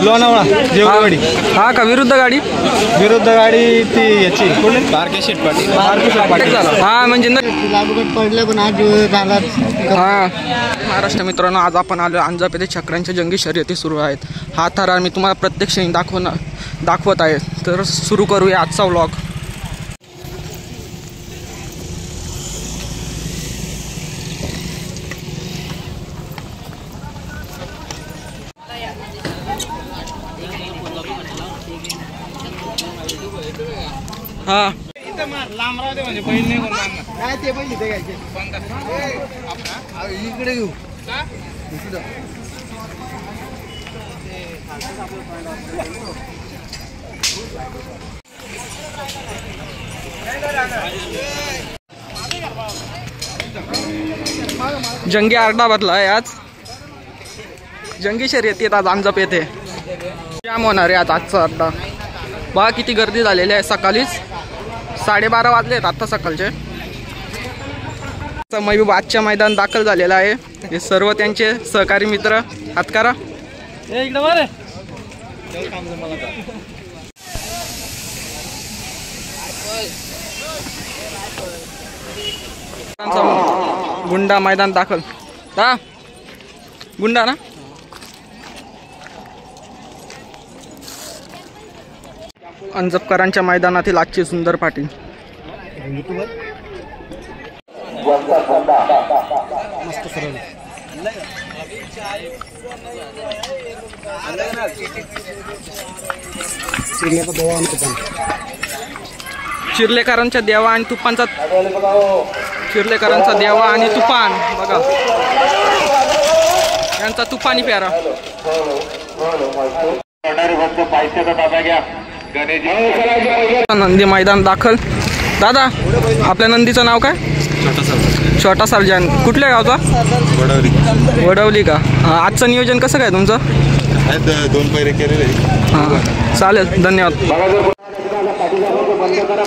लोणावळा जेवढी हा का विरुद्ध गाडी ती याची बारकेशेट पाटील हा म्हणजे पडलं पण आज झाला। हा महाराष्ट्र मित्रांनो, आज आपण आलो अंजाप येथे छकड्यांच्या जंगी शर्यती सुरू आहेत। हा थरार मी तुम्हाला प्रत्यक्ष दाखवत आहे। तर सुरू करूया आजचा व्लॉग। हा म्हणजे बैल नाही काय ते बैल इथे घ्यायचे इकडे घेऊ जंगी आरडा बदला आहे आज। जंगी शर्यती आज अंजाप येथे जाम होणार आहे आजचा अड्डा। बघा किती गर्दी झालेली आहे। सकाळीच 12:30 वाजले आहेत आता सकाळचे। महबूब आजच्या मैदान दाखल झालेला आहे। हे सर्व त्यांचे सहकारी मित्र हातकारा गुंडा मैदान दाखल हा गुंडा ना अंजपकरांच्या मैदानातील आजची सुंदर पाटी। चिर्लेकरांच्या देवा आणि तुफानचा चिर्लेकरांचा देवा आणि तुफान बघा यांचा तुफानी प्यारा। नंदी मैदान दाखल। दादा आपल्या नंदीचं नाव काय? छोटा सर्जन। कुठल्या गावचा? वडवली का? आजचं नियोजन कसं काय तुमचं? 2 पैरे केलेले। हां चालेल धन्यवाद।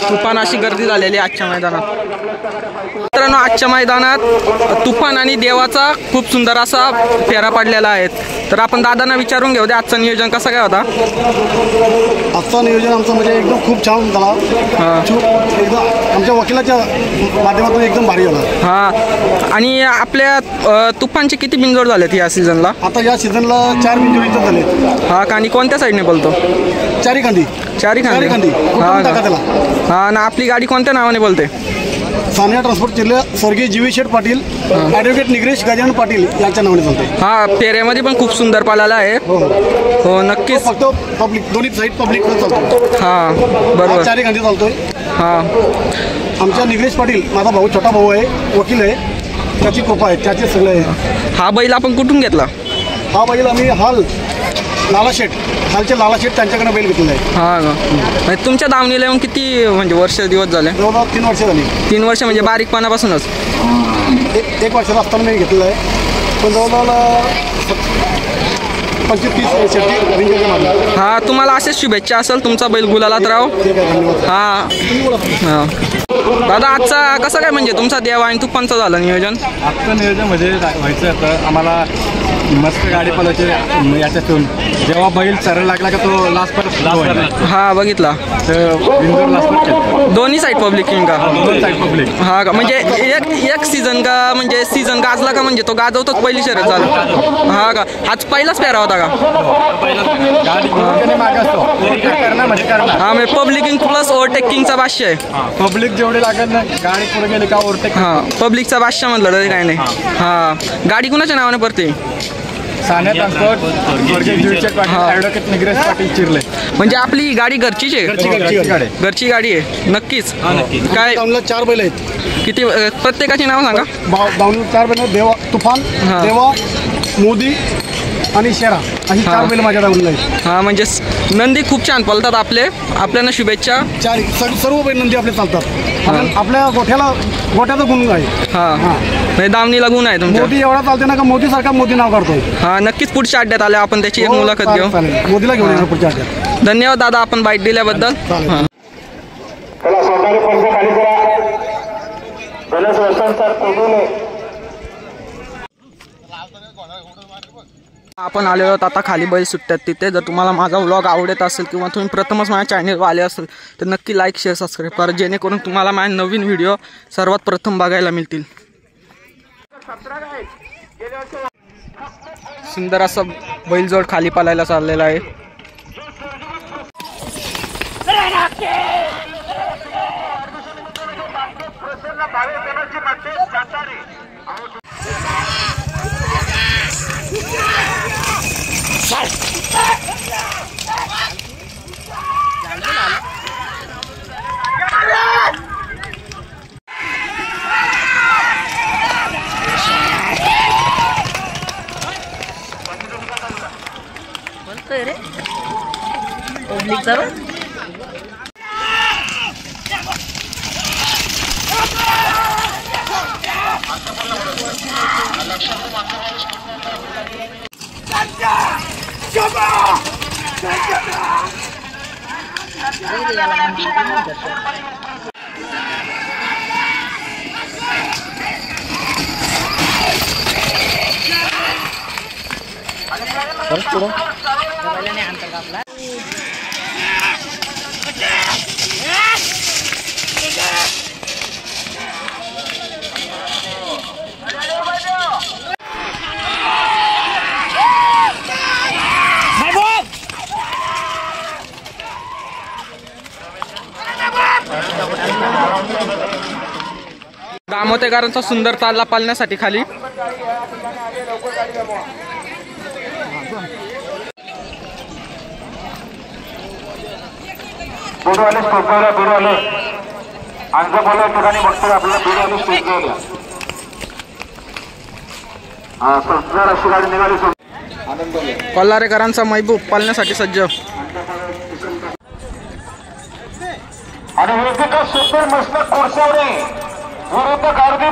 तुफान अशी गर्दी झालेली आजच्या मैदानात। मित्रांनो आजच्या मैदानात तुफान आणि देवाचा खूप सुंदर असा फेरा पडलेला आहे। तर आपण दादांना विचारून घेऊ दे आजचं नियोजन कसं काय होता? आजचा नियोजन आमचं म्हणजे एकदम खूप छान झाला। एकदम आमच्या वकिलाच्या माध्यमातून एकदम भारी झाला। हां आणि आपल्या तुफानचे किती बिनजोड झालेत या सीझनला? आता या सीझनला 4 बिनजोड झाले। हा का? आणि कोणत्या साईडने बोलतो? चारी खांदी हा ना। आपली गाडी कोणत्या नावाने बोलते? सानिया ट्रान्सपोर्ट चिर्ले स्वर्गीय जीवी शेठ पाटील ॲडव्होकेट निग्रेश गजानन पाटील यांच्या नावाने चालते। हा फेऱ्यामध्ये पण खूप सुंदर पाळाला आहे। हो नक्कीच। फक्त पब्लिक दोन्ही साईड पब्लिक चालतो। हा बरोबर चारी खांदी चालतोय। हा आमच्या निग्रेश पाटील माझा भाऊ छोटा भाऊ आहे, वकील आहे, त्याची कृपा आहे, त्याचे सगळे आहे। हा बैल आपण कुठून घेतला? हा बैल आम्ही लालाशेठ त्यांच्याकडे बैल घेतलेला आहे। हा तुमच्या दावणीला येऊन किती म्हणजे वर्ष दिवस झाले? 3 वर्ष झाली। 3 वर्ष म्हणजे बारीकपणापासूनच? 1 वर्षाचा असताना मी घेतलेला आहे, पण जवळजवळ 25-30 रेंज। हा तुम्हाला असेच शुभेच्छा असेल, तुमचा बैल गुलालात राव। हा दादा आजचा कसं काय म्हणजे तुमचा देवा आणि तुफानचं झालं नियोजन? आजचं नियोजन म्हणजे व्हायचं होतं आम्हाला मस्त गाडी पळायची याच्यातून। जेव्हा बैल चरायला लागला का तो लास्ट हा बघितला दोन्ही साईड पब्लिक का? दोन्ही साईड पब्लिक। हा का? म्हणजे एक सीझन का? म्हणजे सीझन गाजला का म्हणजे तो गाजवतोच पहिली शर्यत झालं? हा का? आज पहिलाच फेरा होता का? हा म्हणजे पब्लिकिंग प्लस ओव्हरटेकिंगचा भाष्य आहे। पब्लिक जेवढे लागत ना गाडी पुढे गेली का ओव्हरटेक। हा पब्लिकचा भाष्य म्हटलं तरी काय नाही। हा गाडी कुणाच्या नावाने पडते? सानिया ट्रान्सपोर्ट स्वर्गीय जीवी शेठ पाटील ॲडव्होकेट निग्रेश पाटील चिर्ले। म्हणजे आपली गाडी घरचीच आहे? घरची गाडी आहे नक्कीच। काय 4 बैल आहेत? किती प्रत्येकाची नाव सांगा। 4 बैल, देवा तुफान, देवा मोदी आणि शेरा अशी 4 बैल माझ्या दावणीला आहेत। हा म्हणजे नंदी खूप छान पळतात आपल्याला शुभेच्छा। सर्व बैल नंदी आपले चालतात। आपल्या गोठ्याचा गुण आहे। हा म्हणजे दावणीला गुण आहे तुमच्या? मोदी एवढा चालते ना का मोदी सारखा मोदी नाव काढतोय। हा नक्कीच पुढच्या अड्ड्यात आल्या आपण त्याची एक मुलाखत घेऊ। मोदीला घेऊन येणार पुढच्या अड्ड्यात। धन्यवाद दादा आपण बाईट दिल्याबद्दल। सरकारी पैसे खाली करा। आपण आलेलो आहोत आता खाली बैल सुट्ट्यात तिथे. जर तुम्हाला माझा व्लॉग आवडत असेल किंवा तुम्ही प्रथमच माझ्या चॅनलवर आले असेल तर नक्की लाईक शेअर सबस्क्राईब करा, जेणेकरून तुम्हाला माझे नवीन व्हिडिओ सर्वात प्रथम बघायला मिळतील. सुंदर असा बैलजोड खाली पालायला चाललेला आहे. दामोतेकरांचा सुंदर चालला पालण्यासाठी खाली. बीडवाले स्टेजला बीडवाले आमच्या बोला ठिकाणी बघतो आपल्याला बीडवाले स्टेजला सुंदर अशी गाडी निघाली. कोल्हारेकरांचा महबूब पालण्यासाठी सज्ज. आणि विरुद्ध सुंदर मस्त कोळसावरे विरुद्ध गारगे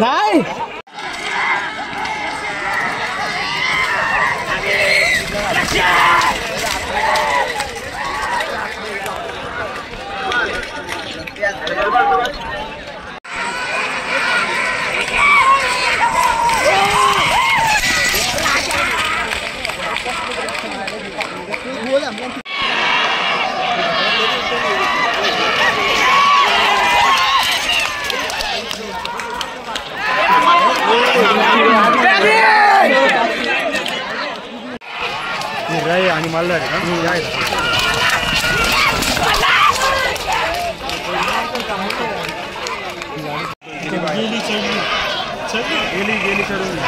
नाही हिराई आणि मालदार गेली चढून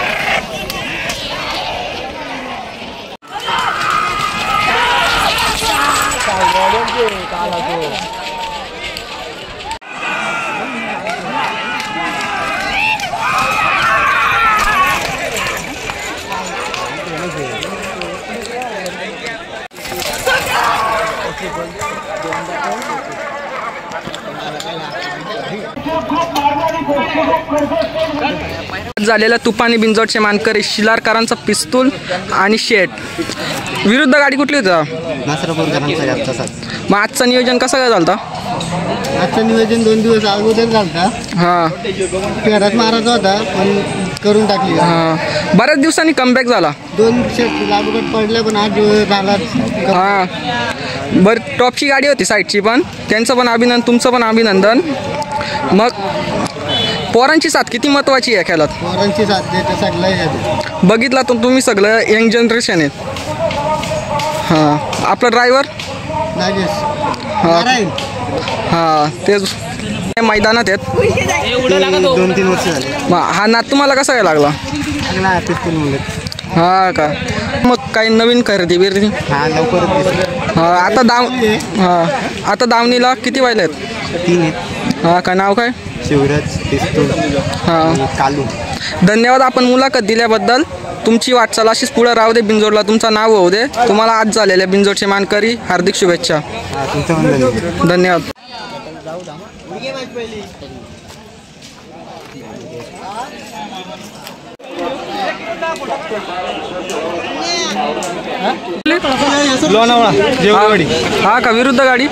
झालेल्या तुफानी बिंजोडचे मानकरी शिलारकरांचा पिस्तूल आणि शेट विरुद्ध गाडी कुठली होती? नासरापूरकरांचा जास्त साथ. मग आजचं नियोजन कसं काय झालं? आजचं नियोजन 2 दिवस अगोदर झालं. हां घरात मारायचा होता पण करून टाकली. हां बऱ्याच दिवसांनी कमबॅक झाला. 2 शेट लागोपाठ पडल्या पण आज झाला. हां बरं टॉपची गाडी होती साईडची पण त्यांचं पण अभिनंदन तुमचं पण अभिनंदन. मग पोरांची साथ किती महत्त्वाची आहे खेळात? पोरांची साथ देते सगळं बघितला तर तुम्ही सगळं यंग जनरेशन आहेत. हां आपला ड्रायव्हर नागेश हां हां तेच मैदानात आहेत. 2-3 वर्ष झाले. मग हा नाद तुम्हाला कसा काय लागला? पिस्तूल मुलं. हां का मग काही नवीन खरेदी बिरेदी? हा लवकरच दिसलं. हां आता दावणीला किती वाहिले आहेत? 3 आहेत. हां का नाव काय? शिवराज पिस्तूल हां कालू. धन्यवाद आपण मुलाखत दिल्याबद्दल. तुमची वाटचाल अशीच पुढे राहू दे. बिंजोडला तुमचं नाव होऊ दे. तुम्हाला आज झालेल्या बिंजोडचे मानकरी हार्दिक शुभेच्छा. धन्यवाद. लोणावळा जेवगाडी. हा का विरुद्ध गाडी?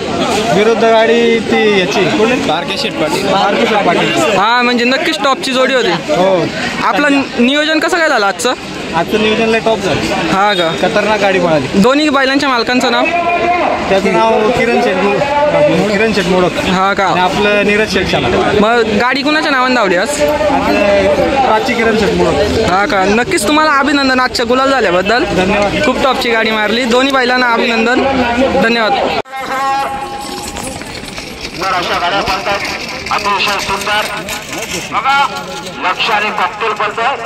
विरुद्ध गाडी ती याची आर.के. शेट पाटील. हा म्हणजे नक्कीच टॉपची जोडी होती. हो. आपलं नियोजन कसं काय झालं आजचं? आजचं नियोजन लय टॉप झालं. हा का खतरनाक गाडी पळाली. दोन्ही बैलांच्या मालकांचं नाव? त्याचं नाव किरण शेट मोडक. हा का आणि आपलं नीरज शेट शाला. मग गाडी कुणाच्या नावाने धावली आज? प्राची किरण शेट मोडक. हा का नक्कीच तुम्हाला अभिनंदन आजच्या गुलाल झाल्याबद्दल. धन्यवाद. खूप टॉपची गाडी मारली. दोन्ही बैलांना अभिनंदन. धन्यवाद. अशा गाड्या पळतात अतिशय सुंदर. बघा लक्षाने कॉकटेल पळतोय.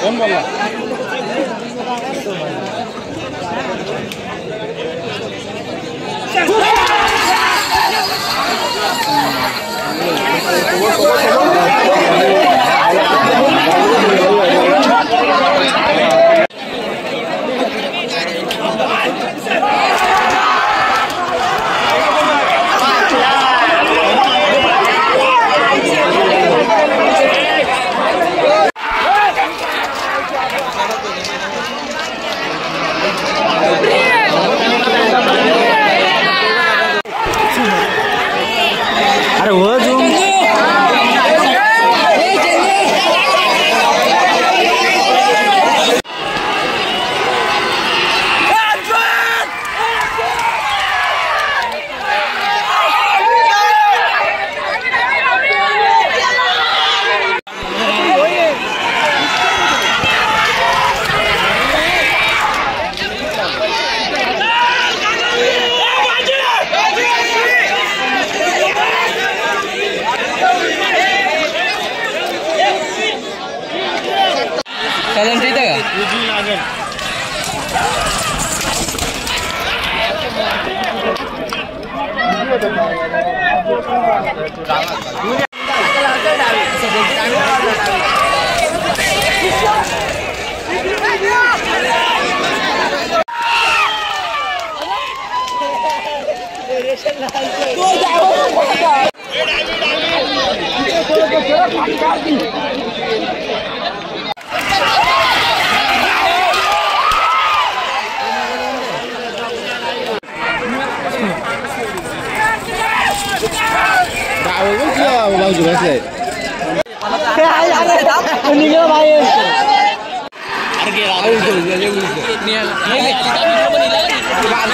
कोण बोलला?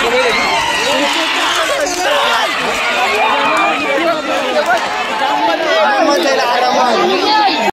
अरे